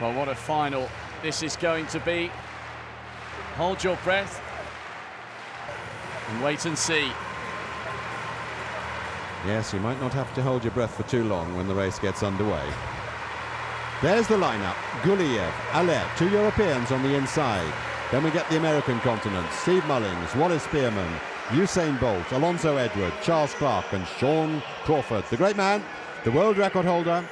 Well, what a final this is going to be. Hold your breath and wait and see. Yes, you might not have to hold your breath for too long when the race gets underway. There's the lineup. Guliev, Elliot, 2 Europeans on the inside. Then we get the American continent. Steve Mullings, Wallace Spearmon, Usain Bolt, Alonso Edward, Charles Clark and Shawn Crawford. The great man, the world record holder,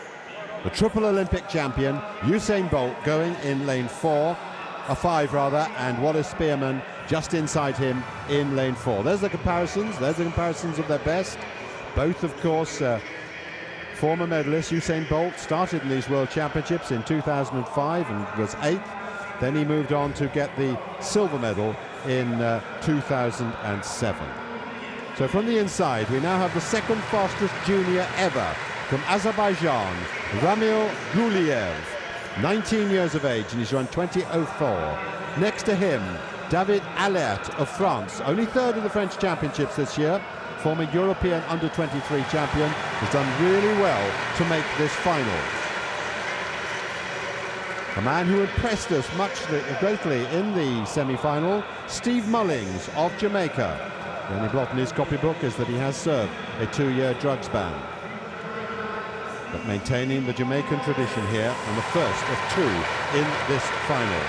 the triple Olympic champion, Usain Bolt going in lane 5 rather, and Wallace Spearmon just inside him in lane 4. There's the comparisons of their best. Both, of course, former medalists. Usain Bolt started in these World Championships in 2005 and was 8th. Then he moved on to get the silver medal in 2007. So from the inside, we now have the second fastest junior ever from Azerbaijan, Ramil Guliev, 19 years of age, and he's run 20.04. Next to him, David Elliot of France, only 3rd in the French Championships this year. Former European under-23 champion, has done really well to make this final. A man who impressed us greatly in the semi-final, Steve Mullings of Jamaica. The only blot in his copybook is that he has served a 2-year drugs ban. But maintaining the Jamaican tradition here, and the first of 2 in this final.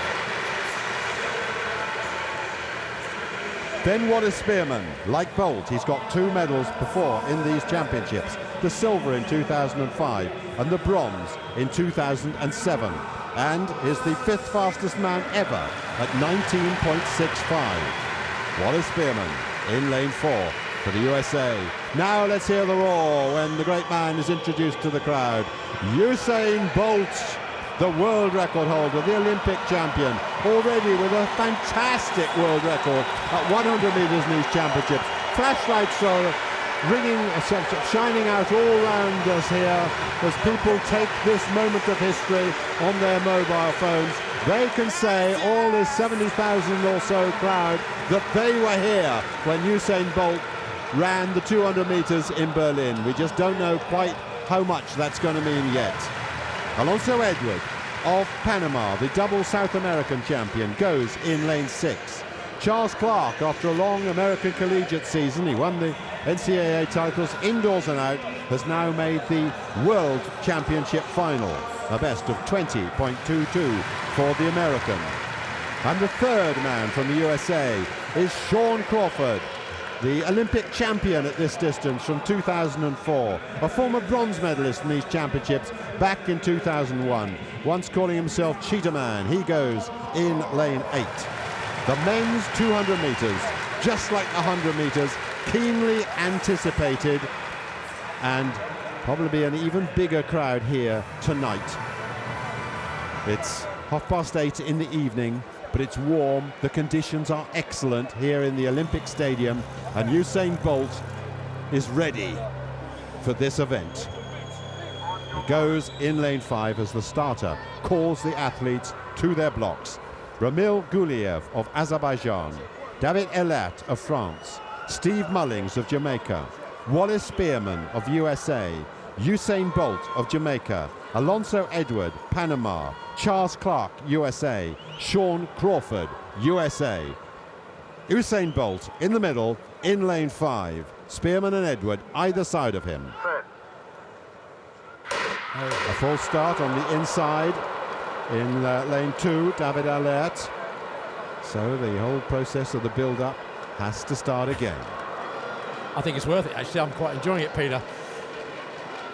Then Wallace Spearmon, like Bolt, he's got 2 medals before in these championships. The silver in 2005 and the bronze in 2007. And is the 5th fastest man ever at 19.65. Wallace Spearmon in lane 4 for the USA. Now let's hear the roar when the great man is introduced to the crowd. Usain Bolt, the world record holder, the Olympic champion, already with a fantastic world record at 100 metres in these championships. Flashlights are ringing, shining out all around us here as people take this moment of history on their mobile phones. They can say, all this 70,000 or so crowd, that they were here when Usain Bolt ran the 200 metres in Berlin. We just don't know quite how much that's going to mean yet. Alonso Edward of Panama, the double South American champion, goes in lane 6. Charles Clark, after a long American collegiate season, he won the NCAA titles indoors and out, has now made the World Championship final, a best of 20.22 for the American. And the 3rd man from the USA is Shawn Crawford, the Olympic champion at this distance from 2004, a former bronze medalist in these championships back in 2001, once calling himself Cheetah Man. He goes in lane 8. The men's 200 metres, just like the 100 metres, keenly anticipated, and probably an even bigger crowd here tonight. It's 8:30 in the evening, but it's warm. The conditions are excellent here in the Olympic Stadium, and Usain Bolt is ready for this event. He goes in lane 5 as the starter calls the athletes to their blocks. Ramil Guliev of Azerbaijan, David Elliot of France, Steve Mullings of Jamaica, Wallace Spearmon of USA, Usain Bolt of Jamaica, Alonso Edward, Panama, Charles Clark, USA, Shawn Crawford, USA. Usain Bolt in the middle, in lane 5. Spearmon and Edward either side of him. A full start on the inside in lane 2, David Elliot. So the whole process of the build-up has to start again. I think it's worth it, actually. I'm quite enjoying it, Peter.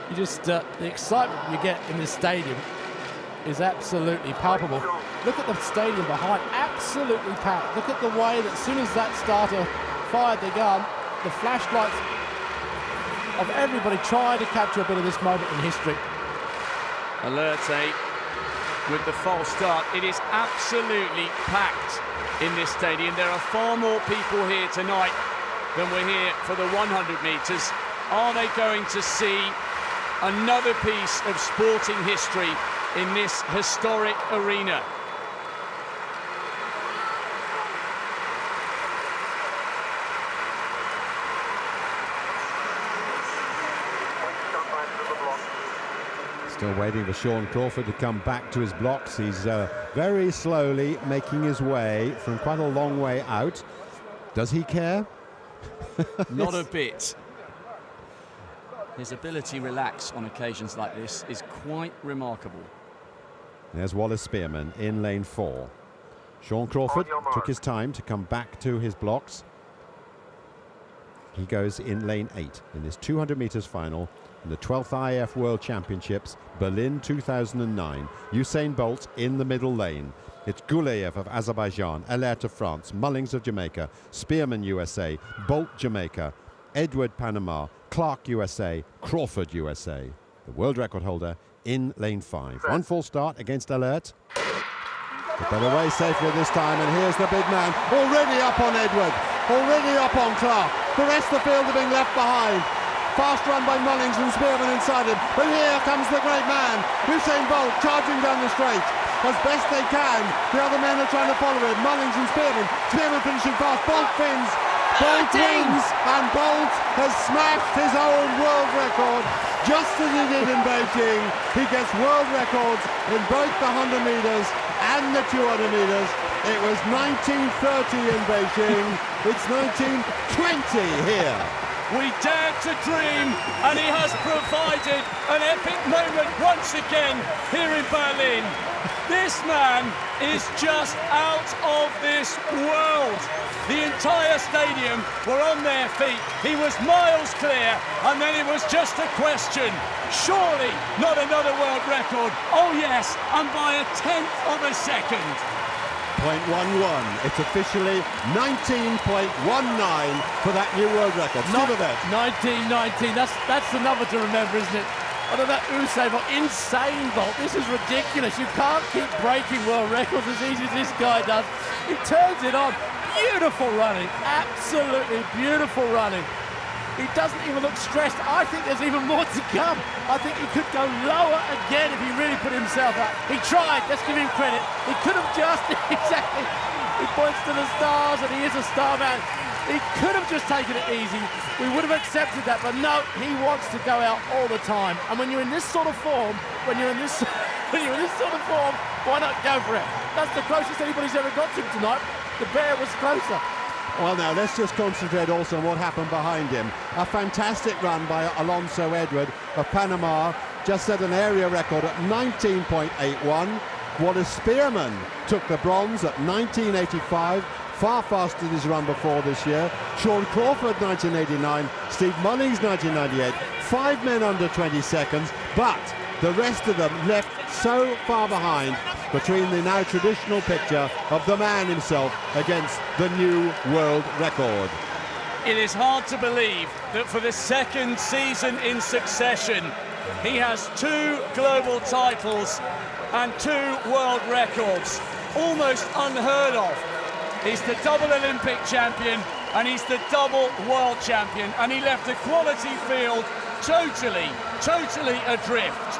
You just, the excitement you get in this stadium is absolutely palpable. Look at the stadium behind, absolutely packed. Look at the way that as soon as that starter fired the gun, the flashlights of everybody trying to capture a bit of this moment in history. Alerte with the false start. It is absolutely packed in this stadium. There are far more people here tonight than were here for the 100 metres. Are they going to see another piece of sporting history in this historic arena? Still waiting for Shawn Crawford to come back to his blocks. He's very slowly making his way from quite a long way out. Does he care? Not a bit. His ability to relax on occasions like this is quite remarkable. There's Wallace Spearmon in lane 4. Shawn Crawford took his time to come back to his blocks. He goes in lane 8 in this 200 meters final in the 12th IAF World Championships, Berlin 2009. Usain Bolt in the middle lane. It's Gouleyev of Azerbaijan, Elliot of France, Mullings of Jamaica, Spearmon USA, Bolt Jamaica, Edward Panama, Clark USA, Crawford USA. The world record holder in lane 5. One full start against Elliot. But away safely this time, and here's the big man, already up on Edward, already up on Clark. The rest of the field are being left behind. Fast run by Mullings and Spearmon inside him. But here comes the great man, Usain Bolt, charging down the straight as best they can. The other men are trying to follow him. Mullings and Spearmon. Spearmon finishing fast. Bolt wins. Bolt wins, and Bolt has smashed his own world record, just as he did in Beijing. He gets world records in both the 100 meters and the 200 meters. It was 1930 in Beijing. It's 1920 here. We dared to dream, and he has provided an epic moment once again here in Berlin. This man is just out of this world. The entire stadium were on their feet. He was miles clear, and then it was just a question. Surely not another world record. Oh yes, and by a 1/10 of a second. 0.11. It's officially 19.19 for that new world record. Not 1919. That's the number to remember, isn't it? I don't know, Usain Bolt, insane Bolt. This is ridiculous. You can't keep breaking world records as easy as this guy does. He turns it on. Beautiful running. Absolutely beautiful running. He doesn't even look stressed. I think there's even more to come. I think he could go lower again if he really put himself out. He tried. Let's give him credit. He could have just, exactly. He points to the stars, and he is a star man. He could have just taken it easy. We would have accepted that, but no, he wants to go out all the time. And when you're in this sort of form, when you're in this sort of form, why not go for it? That's the closest anybody's ever got to him tonight. The bear was closer. Well, now, let's just concentrate also on what happened behind him. A fantastic run by Alonso Edward of Panama, just set an area record at 19.81. Wallace Spearmon took the bronze at 19.85, far faster than his run before this year. Shawn Crawford, 1989, Steve Mullings, 1998, 5 men under 20 seconds, but the rest of them left so far behind between the now traditional picture of the man himself against the new world record. It is hard to believe that for the second season in succession, he has 2 global titles and 2 world records. Almost unheard of. He's the double Olympic champion and he's the double world champion, and he left a quality field totally adrift.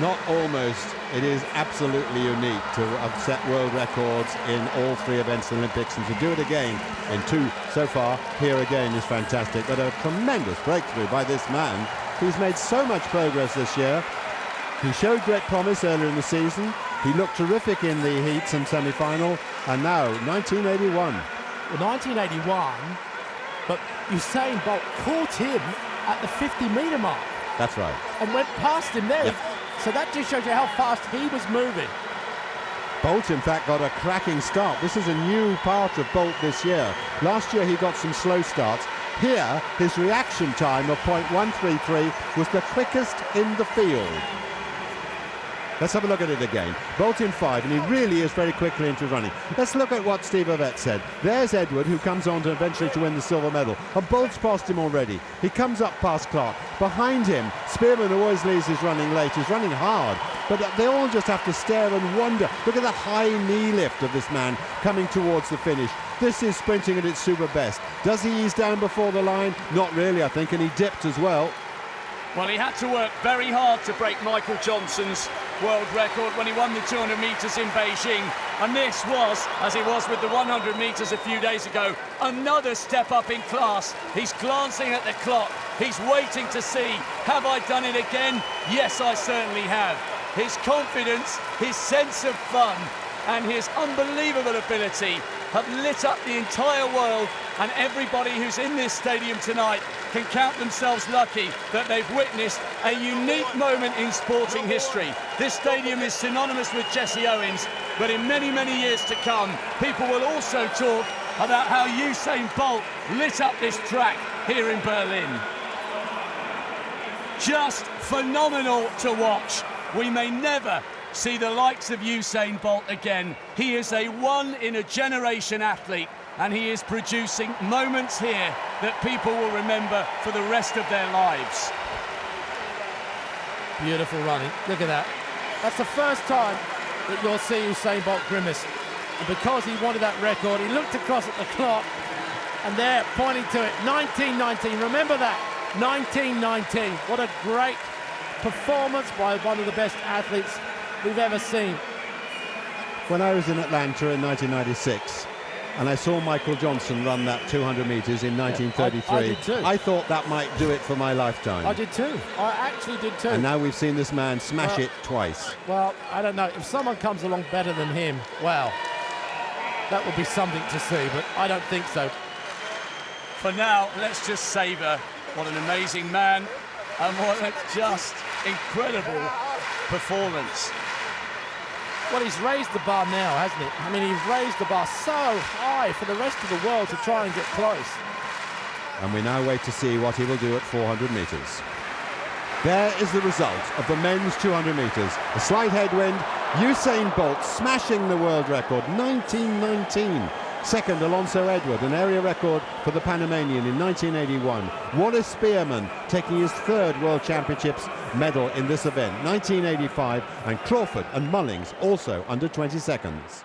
Not almost, it is absolutely unique to have set world records in all 3 events in the Olympics, and to do it again in 2 so far here again is fantastic. But a tremendous breakthrough by this man. He's made so much progress this year. He showed great promise earlier in the season. He looked terrific in the heats and semi-final, and now 1981. Well, 1981, but Usain Bolt caught him at the 50-metre mark. That's right. And went past him there. Yep. So that just shows you how fast he was moving. Bolt, in fact, got a cracking start. This is a new part of Bolt this year. Last year he got some slow starts. Here, his reaction time of 0.133 was the quickest in the field. Let's have a look at it again. Bolt in 5, and he really is very quickly into running. Let's look at what Steve Ovett said. There's Edward, who comes on to eventually to win the silver medal. And Bolt's past him already. He comes up past Clark. Behind him, Spearmon, who always leaves, is running late. He's running hard. But they all just have to stare and wonder. Look at the high knee lift of this man coming towards the finish. This is sprinting at its super best. Does he ease down before the line? Not really, I think, and he dipped as well. Well, he had to work very hard to break Michael Johnson's world record when he won the 200 metres in Beijing. And this was, as it was with the 100 metres a few days ago, another step up in class. He's glancing at the clock. He's waiting to see, have I done it again? Yes, I certainly have. His confidence, his sense of fun, and his unbelievable ability have lit up the entire world, and everybody who's in this stadium tonight can count themselves lucky that they've witnessed a unique moment in sporting history. This stadium is synonymous with Jesse Owens, but in many, many years to come, people will also talk about how Usain Bolt lit up this track here in Berlin. Just phenomenal to watch. We may never see the likes of Usain Bolt again. He is a one-in-a-generation athlete, and he is producing moments here that people will remember for the rest of their lives. Beautiful running. Look at that. That's the first time that you'll see Usain Bolt grimace. And because he wanted that record, he looked across at the clock, and there, pointing to it, 1919. Remember that, 1919. What a great performance by one of the best athletes we've ever seen. When I was in Atlanta in 1996 and I saw Michael Johnson run that 200 metres in 1933, I did too. I thought that might do it for my lifetime. I did too. I actually did too. And now we've seen this man smash it twice. Well, I don't know. If someone comes along better than him, well, that would be something to see, but I don't think so. For now, let's just savour what an amazing man and what a just incredible performance. Well, he's raised the bar now, hasn't he? I mean, he's raised the bar so high for the rest of the world to try and get close. And we now wait to see what he will do at 400 metres. There is the result of the men's 200 metres. A slight headwind, Usain Bolt smashing the world record, 1919. Second, Alonso Edward, an area record for the Panamanian in 1981. Wallace Spearmon taking his third World Championships medal in this event, 1985. And Crawford and Mullings also under 20 seconds.